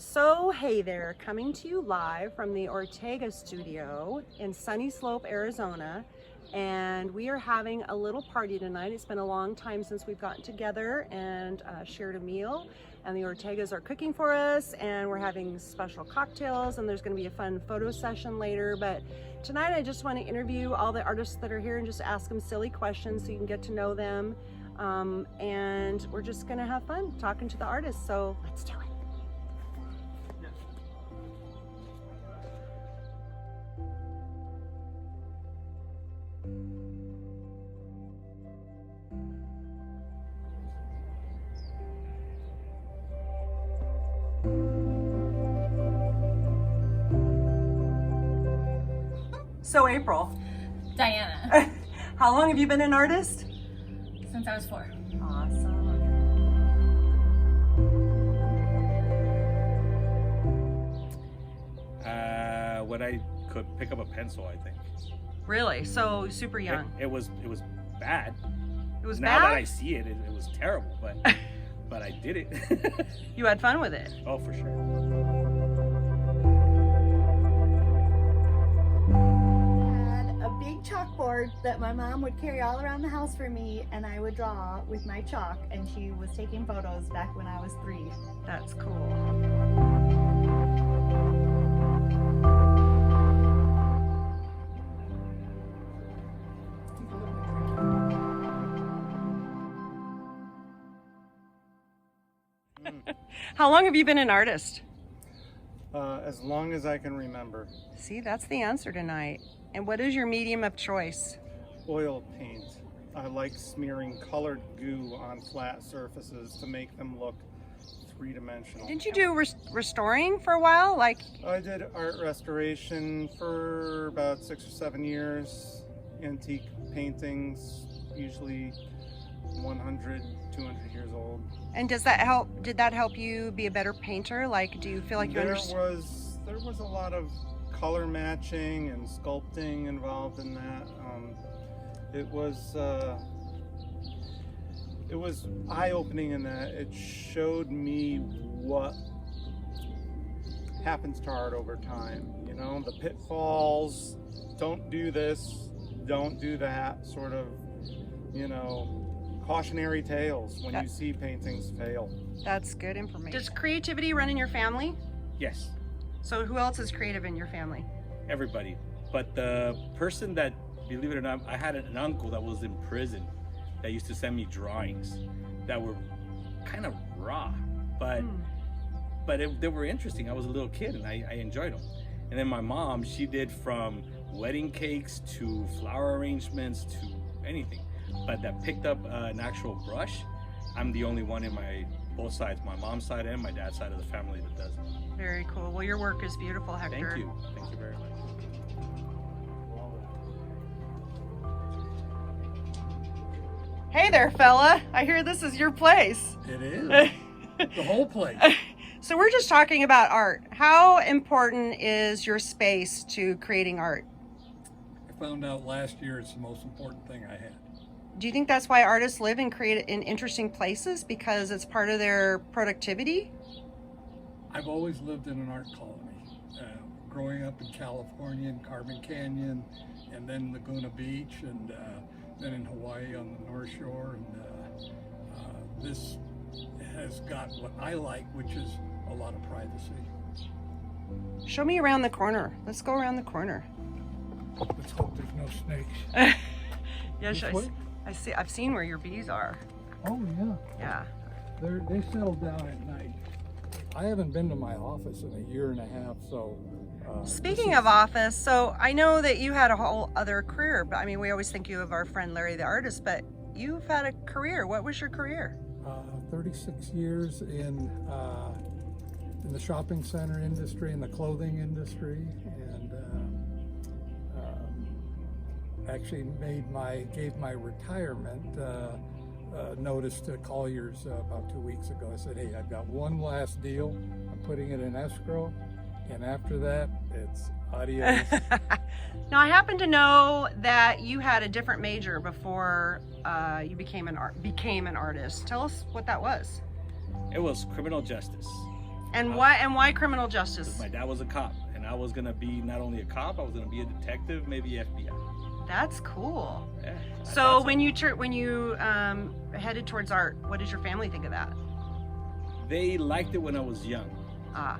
So hey there, coming to you live from the Ortega studio in Sunny Slope, Arizona, and we are having a little party tonight. It's been a long time since we've gotten together and shared a meal, and the Ortegas are cooking for us, and we're having special cocktails, and there's going to be a fun photo session later. But tonight I just want to interview all the artists that are here and just ask them silly questions so you can get to know them, and we're just going to have fun talking to the artists, so let's do it. So April, Diana, how long have you been an artist? since I was 4. Awesome. When I could pick up a pencil, I think. Really? So super young. It was bad. It was Now bad? that I see it, it was terrible, but but I did it. You had fun with it. Oh, for sure. Had a big chalkboard that my mom would carry all around the house for me, and I would draw with my chalk, and she was taking photos back when I was 3. That's cool. How long have you been an artist? As long as I can remember. See, that's the answer tonight. And what is your medium of choice? Oil paint. I like smearing colored goo on flat surfaces to make them look three-dimensional. Didn't you do restoring for a while? Like, I did art restoration for about 6 or 7 years. Antique paintings, usually 100, 200 years old. and does that help? Did that help you be a better painter? Like, do you feel like you understand? There was a lot of color matching and sculpting involved in that. It was eye-opening in that it showed me what happens to art over time. You know, the pitfalls, don't do this, don't do that, sort of, you know, cautionary tales when you see paintings fail. That's good information. Does creativity run in your family? Yes, So who else is creative in your family? everybody. But the person that, believe it or not, I had an uncle that was in prison that used to send me drawings that were kind of raw, but they were interesting. I was a little kid and I enjoyed them. And then my mom, she did from wedding cakes to flower arrangements to anything. But that picked up an actual brush, I'm the only one in both sides, my mom's side and my dad's side of the family, that does it. Very cool. Well, your work is beautiful, Hector. Thank you. Thank you very much. Hey there, fella. I hear this is your place. It is. The whole place. So we're just talking about art. How important is your space to creating art? I found out last year it's the most important thing I had. Do you think that's why artists live and create in interesting places, because it's part of their productivity? I've always lived in an art colony. Growing up in California, in Carbon Canyon, and then Laguna Beach, and then in Hawaii on the North Shore. And this has got what I like, which is a lot of privacy. Show me around the corner. Let's go around the corner. Let's hope there's no snakes. Yes, This way? I've seen where your bees are. Oh yeah, Yeah. they settle down at night. I haven't been to my office in a year and a half, so. Speaking of office, so I know that you had a whole other career, but I mean, we always think you of our friend Larry the artist, but you've had a career. What was your career? 36 years in the shopping center industry, in the clothing industry, and actually gave my retirement notice to Colliers about 2 weeks ago. I said, hey, I've got one last deal. I'm putting it in escrow, and after that, it's adios. Now, I happen to know that you had a different major before you became an artist. Tell us what that was. It was criminal justice. And why criminal justice? My dad was a cop, and I was gonna be not only a cop, I was gonna be a detective, maybe FBI. That's cool. Yeah, I So thought when you headed towards art, what did your family think of that? they liked it when I was young. Ah.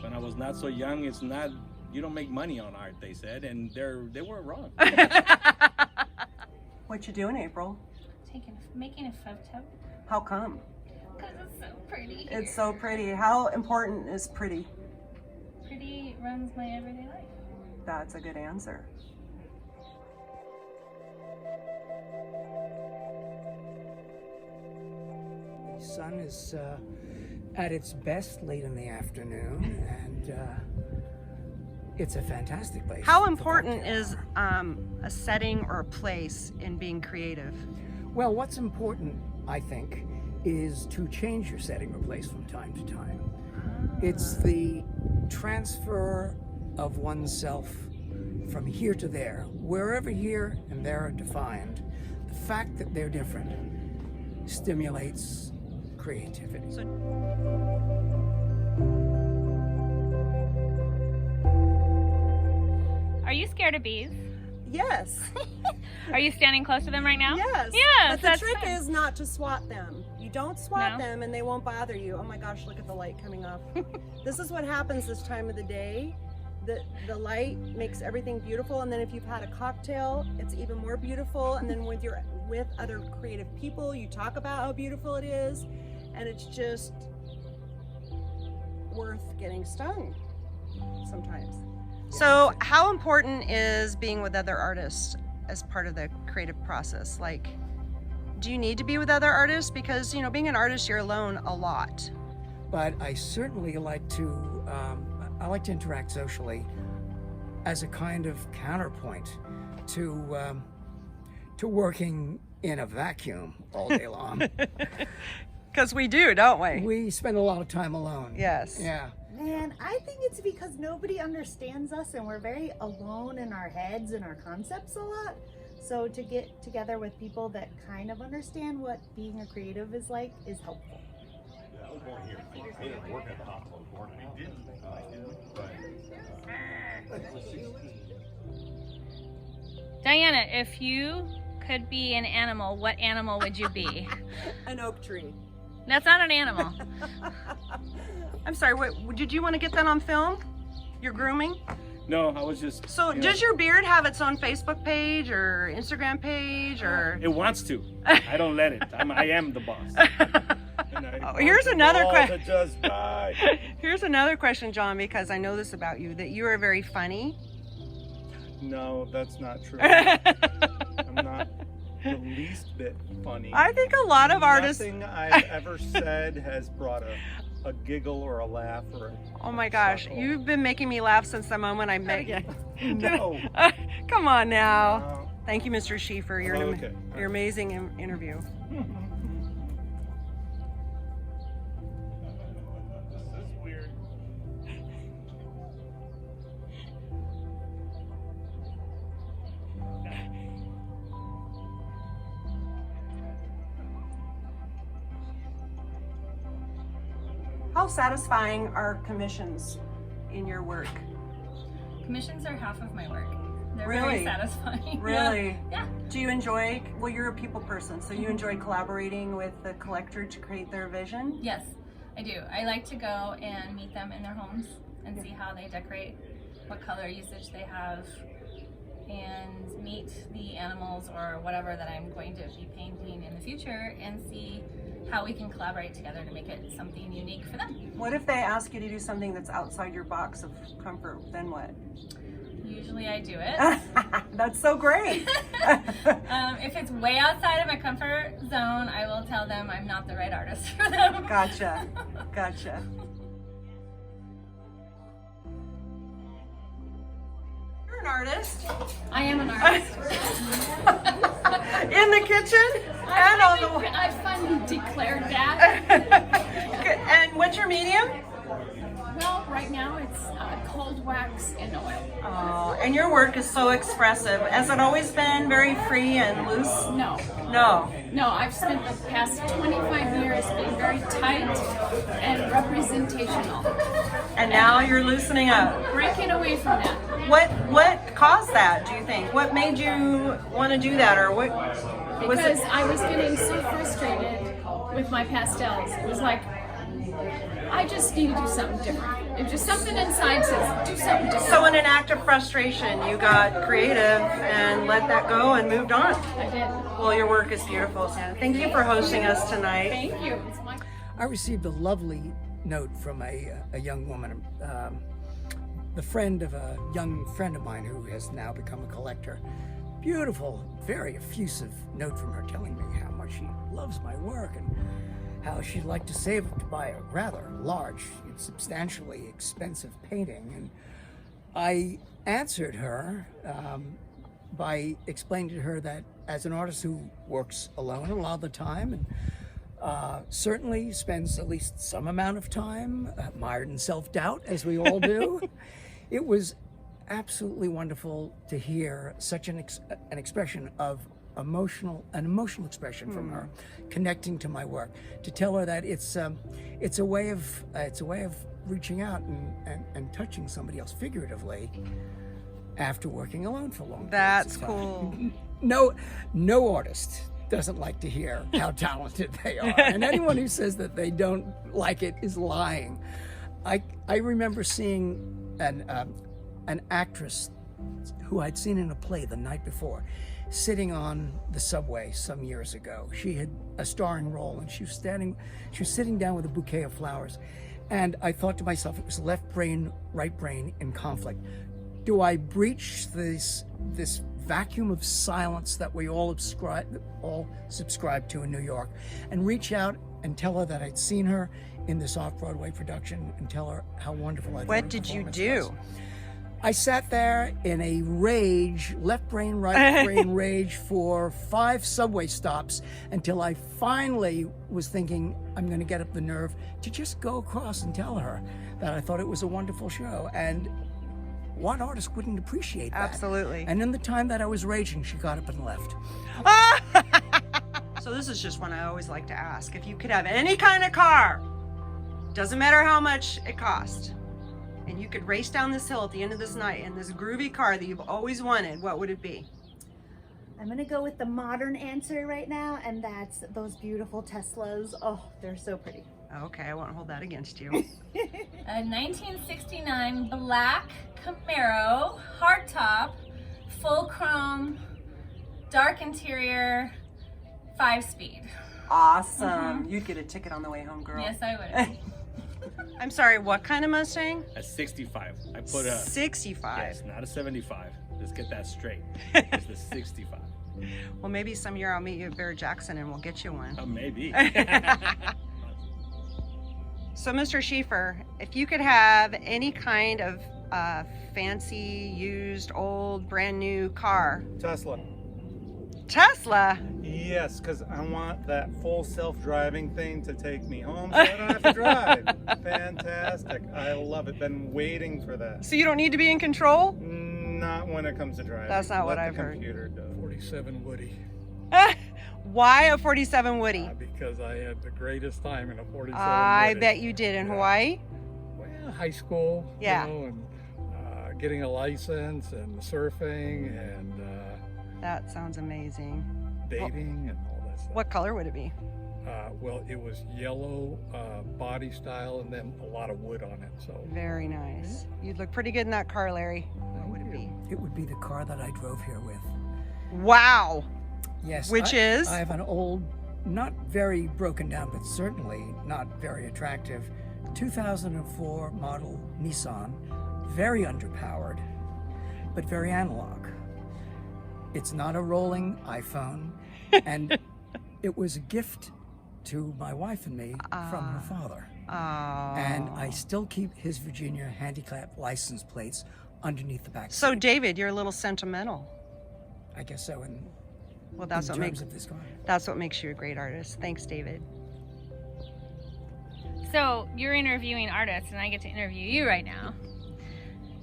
When I was not so young, it's not, you don't make money on art, they said, and they weren't wrong. What you doing, April? Making a photo How come? because it's so pretty. It's so pretty. How important is pretty? Pretty runs my everyday life. That's a good answer. The sun is at its best late in the afternoon, and it's a fantastic place. How for important cocktail is hour. a setting or a place in being creative? Well, what's important, I think, is to change your setting or place from time to time. It's the transfer of oneself from here to there. Wherever here and there are defined, the fact that they're different stimulates creativity. Are you scared of bees? Yes. Are you standing close to them right now? Yes. Yes. But the that's trick fun. is not to swat them. You don't swat No? them and they won't bother you. Oh my gosh, look at the light coming off. This is what happens this time of the day. The light makes everything beautiful, and then if you've had a cocktail, it's even more beautiful. And then with other creative people, you talk about how beautiful it is, and it's just worth getting stung sometimes. So how important is being with other artists as part of the creative process? Like, do you need to be with other artists? Because, you know, being an artist, you're alone a lot. But I certainly like to interact socially as a kind of counterpoint to working in a vacuum all day long. Because we do, don't we? We spend a lot of time alone. Yes. Yeah. Man, I think it's because nobody understands us and we're very alone in our heads and our concepts a lot. So to get together with people that kind of understand what being a creative is like is helpful. I was born here. I didn't work at the hospital. I was born at the Diana, if you could be an animal, what animal would you be? An oak tree. That's not an animal. I'm sorry, what, did you want to get that on film? Your grooming? No, I was just. So you know, does your beard have its own Facebook page or Instagram page or? It wants to. I don't let it. I am the boss. Oh, here's another question. Just died. Here's another question, John, because I know this about you, that you are very funny. No, that's not true. I'm not the least bit funny. I think a lot of artists. Nothing I've ever said has brought a giggle or a laugh or a Oh my gosh, chuckle. you've been making me laugh since the moment I met you. No. Come on now. No. Thank you, Mr. Schieffer. You're Okay. you're amazing interview. This is weird. How satisfying are commissions in your work? Commissions are half of my work. They're Really? very satisfying. Really? Yeah. Do you enjoy, well, you're a people person, so you enjoy collaborating with the collector to create their vision? Yes, I do. I like to go and meet them in their homes and see how they decorate, what color usage they have, and meet the animals or whatever that I'm going to be painting in the future and see how we can collaborate together to make it something unique for them. What if they ask you to do something that's outside your box of comfort? Then what? Usually I do it. That's so great. If it's way outside of my comfort zone, I will tell them I'm not the right artist for them. Gotcha. Gotcha. You're an artist. I am an artist. In the kitchen and on the I finally declared that. And what's your medium? Well, right now it's cold wax and oil. Oh, and your work is so expressive. Has it always been very free and loose? No. No. No, I've spent the past 25 years being very tight and representational. And now you're loosening up. Breaking away from that. What caused that, do you think? What made you want to do that, or what was Because it? I was getting so frustrated with my pastels. It was like, I just need to do something different. If just something inside says, do something different. So in an act of frustration, you got creative and let that go and moved on. I did. Well, your work is beautiful, Santa. Thank you for hosting us tonight. Thank you. It's my I received a lovely note from a young woman, the friend of a young friend of mine who has now become a collector. Beautiful, very effusive note from her telling me how much she loves my work and how she'd like to save it to buy a rather large, substantially expensive painting. And I answered her by explaining to her that as an artist who works alone a lot of the time and certainly spends at least some amount of time mired in self-doubt, as we all do, it was absolutely wonderful to hear such an expression of an emotional expression from her, connecting to my work, to tell her that it's a way of reaching out and touching somebody else figuratively after working alone for a long That's periods of time. cool. No artist doesn't like to hear how talented they are, and anyone who says that they don't like it is lying. I remember seeing an actress who I'd seen in a play the night before, sitting on the subway some years ago. She had a starring role, and she was sitting down with a bouquet of flowers. And I thought to myself, it was left brain, right brain in conflict. Do I breach this vacuum of silence that we all subscribe to in New York, and reach out and tell her that I'd seen her in this off-Broadway production, and tell her how wonderful I thought What did you do? I sat there in a rage, left brain, right brain rage, for 5 subway stops until I finally was thinking, I'm going to get up the nerve to just go across and tell her that I thought it was a wonderful show. And what artist wouldn't appreciate that? Absolutely. And in the time that I was raging, she got up and left. So this is just one I always like to ask. If you could have any kind of car, doesn't matter how much it cost, and you could race down this hill at the end of this night in this groovy car that you've always wanted, what would it be? I'm gonna go with the modern answer right now, and that's those beautiful Teslas. Oh, they're so pretty. Okay, I won't hold that against you. A 1969 black Camaro, hardtop, full chrome, dark interior, 5-speed. Awesome. You'd get a ticket on the way home, girl. Yes, I would. I'm sorry, what kind of Mustang? A 65. I put a 65. Yes, not a 75. Let's get that straight. It's the 65. Well, maybe some year I'll meet you at Bear Jackson and we'll get you one. Maybe. So, Mr. Schieffer, if you could have any kind of fancy, used, old, brand new car. Tesla. Tesla? Yes, because I want that full self-driving thing to take me home so I don't have to drive. Fantastic. I love it. Been waiting for that. So you don't need to be in control? Not when it comes to driving. That's not what Let I've the heard. computer do it. 47 Woody. Why a 47 Woody? Because I had the greatest time in a 47 I Woody. bet you did in Hawaii. Well, high school, Yeah. you know, and getting a license and surfing and That sounds amazing. dating and all that stuff. What color would it be? Well, it was yellow body style and then a lot of wood on it. So Very nice. You'd look pretty good in that car, Larry. What would it be? It would be the car that I drove here with. Wow. Yes. Which is? I have an old, not very broken down, but certainly not very attractive, 2004 model Nissan, very underpowered, but very analog. It's not a rolling iPhone, and it was a gift to my wife and me from her father. And I still keep his Virginia handicap license plates underneath the back So, seat. David, you're a little sentimental. I guess so in Well, that's what terms makes of this car. that's what makes you a great artist. Thanks, David. So you're interviewing artists and I get to interview you right now.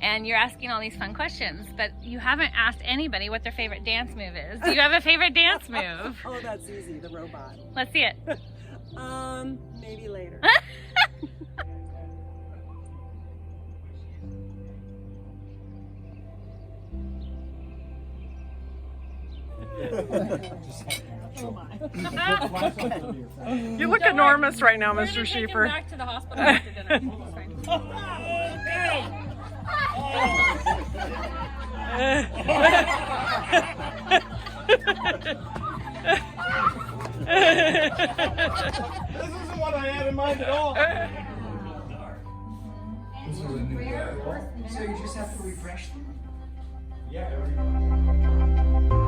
and you're asking all these fun questions, but you haven't asked anybody what their favorite dance move is. Do you have a favorite dance move? Oh, that's easy, the robot. Let's see it. Maybe later. You look enormous right now, Mr. Schiefer. Back to the hospital after dinner. It's fine. This isn't what I had in mind at all. This is a new So you just have to refresh them? Yeah.